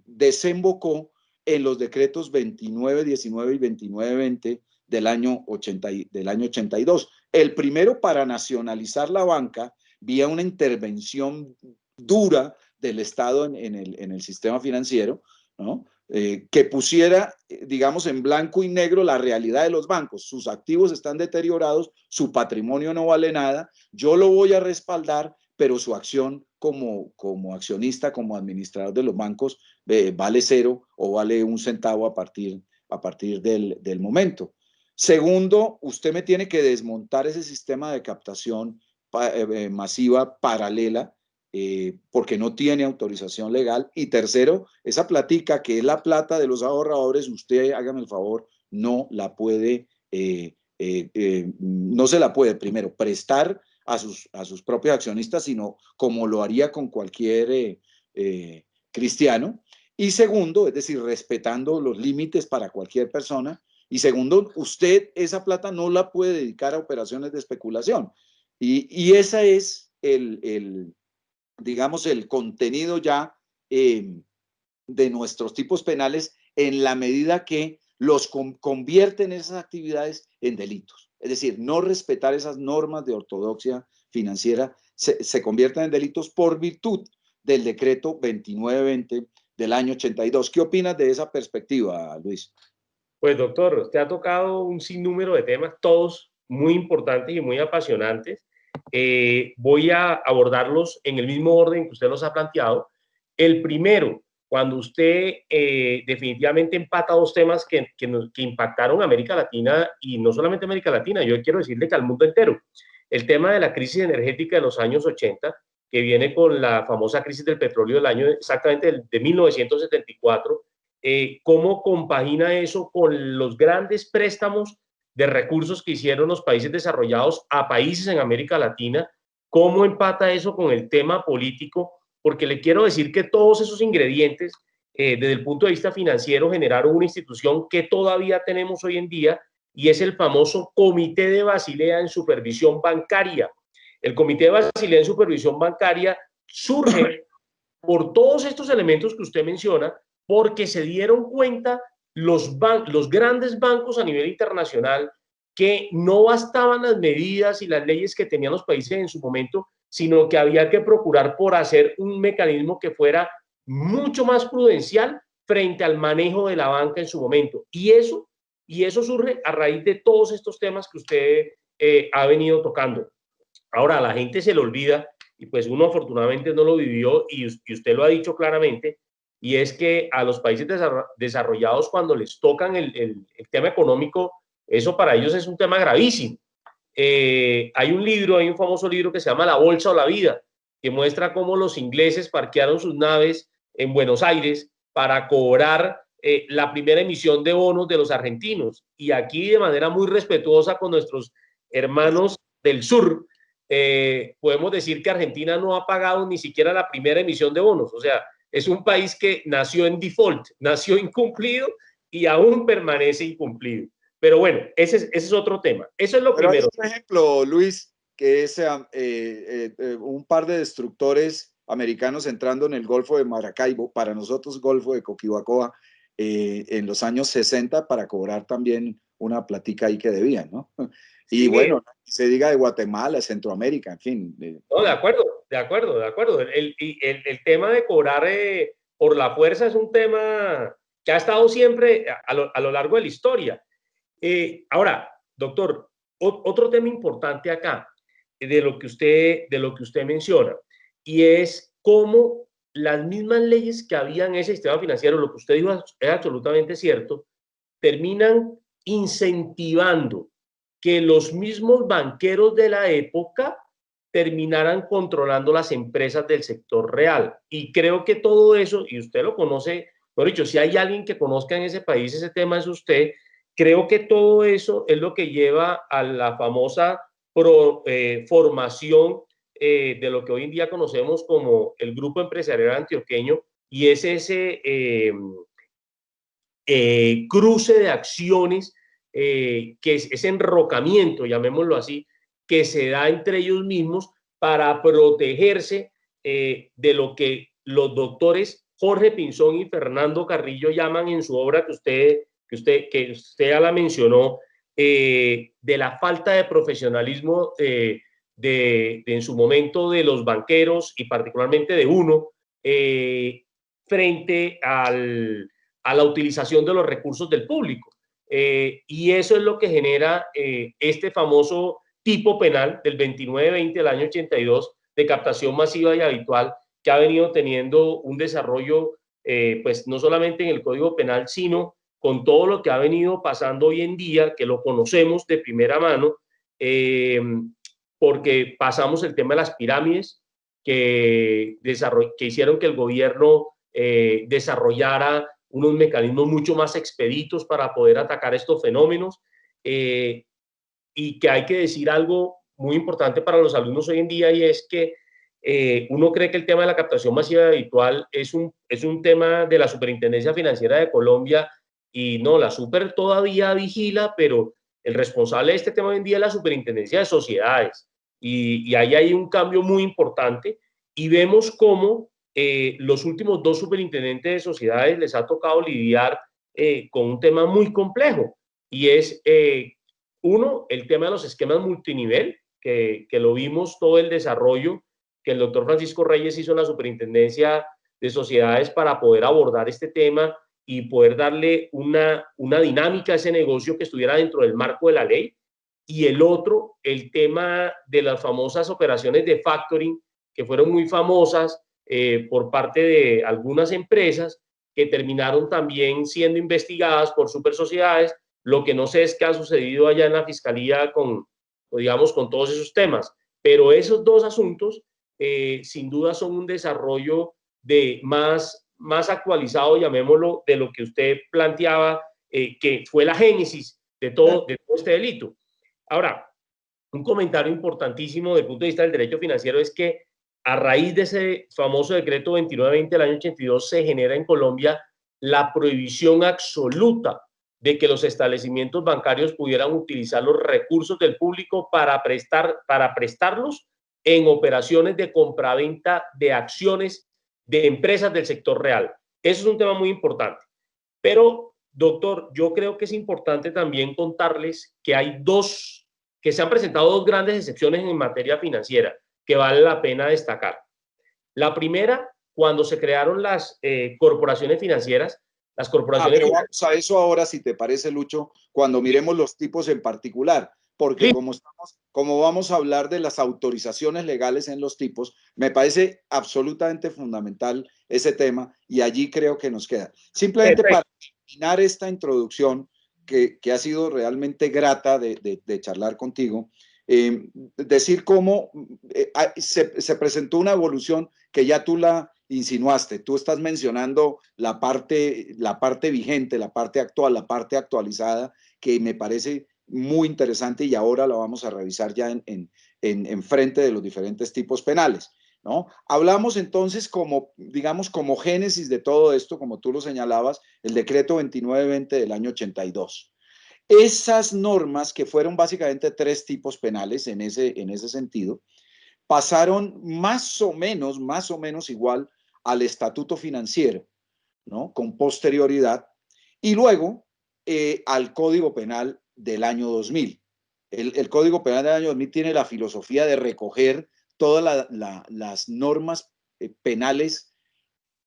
desembocó en los decretos 2919 y 2920 del año 82. El primero para nacionalizar la banca vía una intervención dura del Estado en el sistema financiero, ¿no? Que pusiera, digamos, en blanco y negro la realidad de los bancos. Sus activos están deteriorados, su patrimonio no vale nada, yo lo voy a respaldar, pero su acción como accionista, como administrador de los bancos, vale cero o vale un centavo a partir del momento. Segundo, usted me tiene que desmontar ese sistema de captación masiva paralela, porque no tiene autorización legal. Y tercero, esa platica que es la plata de los ahorradores, usted, hágame el favor, no la puede, no se la puede primero prestar a sus propios accionistas, sino como lo haría con cualquier cristiano. Y segundo, es decir, respetando los límites para cualquier persona. Y segundo, usted esa plata no la puede dedicar a operaciones de especulación. Y esa es digamos, el contenido ya de nuestros tipos penales en la medida que los convierten esas actividades en delitos. Es decir, no respetar esas normas de ortodoxia financiera se convierten en delitos por virtud del decreto 2920 del año 82. ¿Qué opinas de esa perspectiva, Luis? Pues doctor, usted ha tocado un sinnúmero de temas, todos muy importantes y muy apasionantes. Voy a abordarlos en el mismo orden que usted los ha planteado. El primero, cuando usted definitivamente empata dos temas que impactaron a América Latina, y no solamente a América Latina, yo quiero decirle que al mundo entero. El tema de la crisis energética de los años 80, que viene con la famosa crisis del petróleo del año exactamente de 1974, cómo compagina eso con los grandes préstamos de recursos que hicieron los países desarrollados a países en América Latina, cómo empata eso con el tema político, porque le quiero decir que todos esos ingredientes, desde el punto de vista financiero, generaron una institución que todavía tenemos hoy en día, y es el famoso Comité de Basilea en Supervisión Bancaria. El Comité de Basilea en Supervisión Bancaria surge por todos estos elementos que usted menciona, porque se dieron cuenta los grandes bancos a nivel internacional que no bastaban las medidas y las leyes que tenían los países en su momento, sino que había que procurar por hacer un mecanismo que fuera mucho más prudencial frente al manejo de la banca en su momento. Y eso surge a raíz de todos estos temas que usted ha venido tocando. Ahora, a la gente se le olvida, y pues uno afortunadamente no lo vivió, y usted lo ha dicho claramente, y es que a los países desarrollados, cuando les tocan el tema económico, eso para ellos es un tema gravísimo. Hay un famoso libro que se llama La Bolsa o la Vida, que muestra cómo los ingleses parquearon sus naves en Buenos Aires para cobrar la primera emisión de bonos de los argentinos. Y aquí, de manera muy respetuosa con nuestros hermanos del sur, podemos decir que Argentina no ha pagado ni siquiera la primera emisión de bonos. O sea, es un país que nació en default, nació incumplido y aún permanece incumplido. Pero bueno, ese es otro tema. Eso es lo Pero primero. hay un ejemplo, Luis, que es un par de destructores americanos entrando en el Golfo de Maracaibo, para nosotros Golfo de Coquibacoa, en los años 60 para cobrar también una platica ahí que debían, ¿no? Y Sí, bueno, se diga de Guatemala, Centroamérica, en fin. no, de acuerdo, de acuerdo, de acuerdo. El tema de cobrar por la fuerza es un tema que ha estado siempre a lo largo de la historia. Ahora, doctor, otro tema importante acá. de lo que usted menciona, y es cómo las mismas leyes que había en ese sistema financiero, lo que usted dijo es absolutamente cierto, terminan incentivando que los mismos banqueros de la época terminaran controlando las empresas del sector real. Y creo que todo eso, y usted lo conoce, por dicho, si hay alguien que conozca en ese país ese tema es usted, creo que todo eso es lo que lleva a la famosa formación de lo que hoy en día conocemos como el Grupo Empresarial Antioqueño, y es ese cruce de acciones, que es ese enrocamiento, llamémoslo así, que se da entre ellos mismos para protegerse de lo que los doctores Jorge Pinzón y Fernando Carrillo llaman en su obra que usted ya la mencionó, de la falta de profesionalismo en su momento de los banqueros y particularmente de uno frente a la utilización de los recursos del público. Y eso es lo que genera este famoso tipo penal del 2920 del año 82 de captación masiva y habitual, que ha venido teniendo un desarrollo, pues no solamente en el Código Penal, sino con todo lo que ha venido pasando hoy en día, que lo conocemos de primera mano, porque pasamos el tema de las pirámides que hicieron que el gobierno desarrollara unos mecanismos mucho más expeditos para poder atacar estos fenómenos, y que hay que decir algo muy importante para los alumnos hoy en día, y es que uno cree que el tema de la captación masiva habitual es un tema de la Superintendencia Financiera de Colombia, y no, la Super todavía vigila, pero el responsable de este tema hoy en día es la Superintendencia de Sociedades, y ahí hay un cambio muy importante, y vemos cómo los últimos dos superintendentes de sociedades les ha tocado lidiar con un tema muy complejo, y es uno, el tema de los esquemas multinivel, que lo vimos todo el desarrollo que el doctor Francisco Reyes hizo en la Superintendencia de Sociedades para poder abordar este tema y poder darle una dinámica a ese negocio que estuviera dentro del marco de la ley. Y el otro, el tema de las famosas operaciones de factoring, que fueron muy famosas por parte de algunas empresas que terminaron también siendo investigadas por super sociedades. Lo que no sé es qué ha sucedido allá en la fiscalía digamos, con todos esos temas. Pero esos dos asuntos, sin duda, son un desarrollo de más actualizado, llamémoslo, de lo que usted planteaba, que fue la génesis de todo este delito. Ahora, un comentario importantísimo desde el punto de vista del derecho financiero es que a raíz de ese famoso decreto 2920 del año 82 se genera en Colombia la prohibición absoluta de que los establecimientos bancarios pudieran utilizar los recursos del público para prestarlos en operaciones de compraventa de acciones de empresas del sector real. Eso es un tema muy importante. Pero, doctor, yo creo que es importante también contarles que se han presentado dos grandes excepciones en materia financiera que vale la pena destacar. La primera, cuando se crearon las corporaciones financieras, las corporaciones pero vamos a eso ahora, si te parece, Lucho, cuando miremos los tipos en particular, porque sí, como vamos a hablar de las autorizaciones legales en los tipos, me parece absolutamente fundamental ese tema y allí creo que nos queda. Simplemente para terminar esta introducción, que ha sido realmente grata de charlar contigo, decir cómo se presentó una evolución que ya tú la insinuaste. Tú estás mencionando la parte vigente, la parte actual, la parte actualizada, que me parece muy interesante y ahora la vamos a revisar ya en frente de los diferentes tipos penales, ¿no? Hablamos entonces como, digamos, como génesis de todo esto, como tú lo señalabas, el decreto 2920 del año 82. Esas normas, que fueron básicamente tres tipos penales en ese sentido, pasaron más o menos igual al estatuto financiero, ¿no? Con posterioridad, y luego al Código Penal del año 2000. El Código Penal del año 2000 tiene la filosofía de recoger todas las normas penales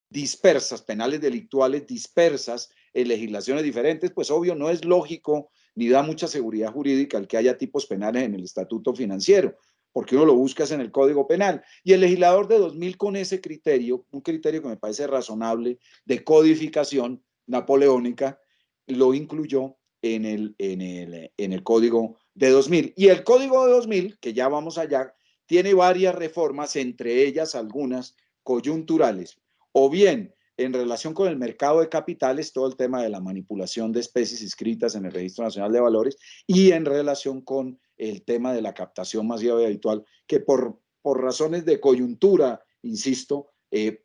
dispersas, penales delictuales dispersas en legislaciones diferentes. Pues obvio, no es lógico ni da mucha seguridad jurídica el que haya tipos penales en el estatuto financiero, porque uno lo busca en el Código Penal. Y el legislador de 2000 con ese criterio, un criterio que me parece razonable de codificación napoleónica, lo incluyó en el Código de 2000. Y el Código de 2000, que ya vamos allá, tiene varias reformas, entre ellas algunas coyunturales, o bien en relación con el mercado de capitales, todo el tema de la manipulación de especies inscritas en el Registro Nacional de Valores, y en relación con el tema de la captación masiva y habitual, que por razones de coyuntura, insisto,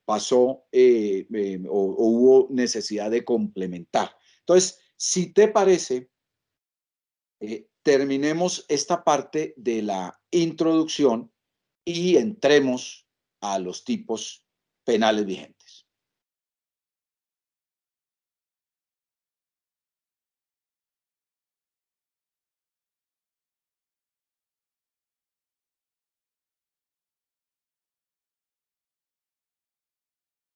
pasó o hubo necesidad de complementar. Entonces, si te parece, terminemos esta parte de la introducción y entremos a los tipos penales vigentes.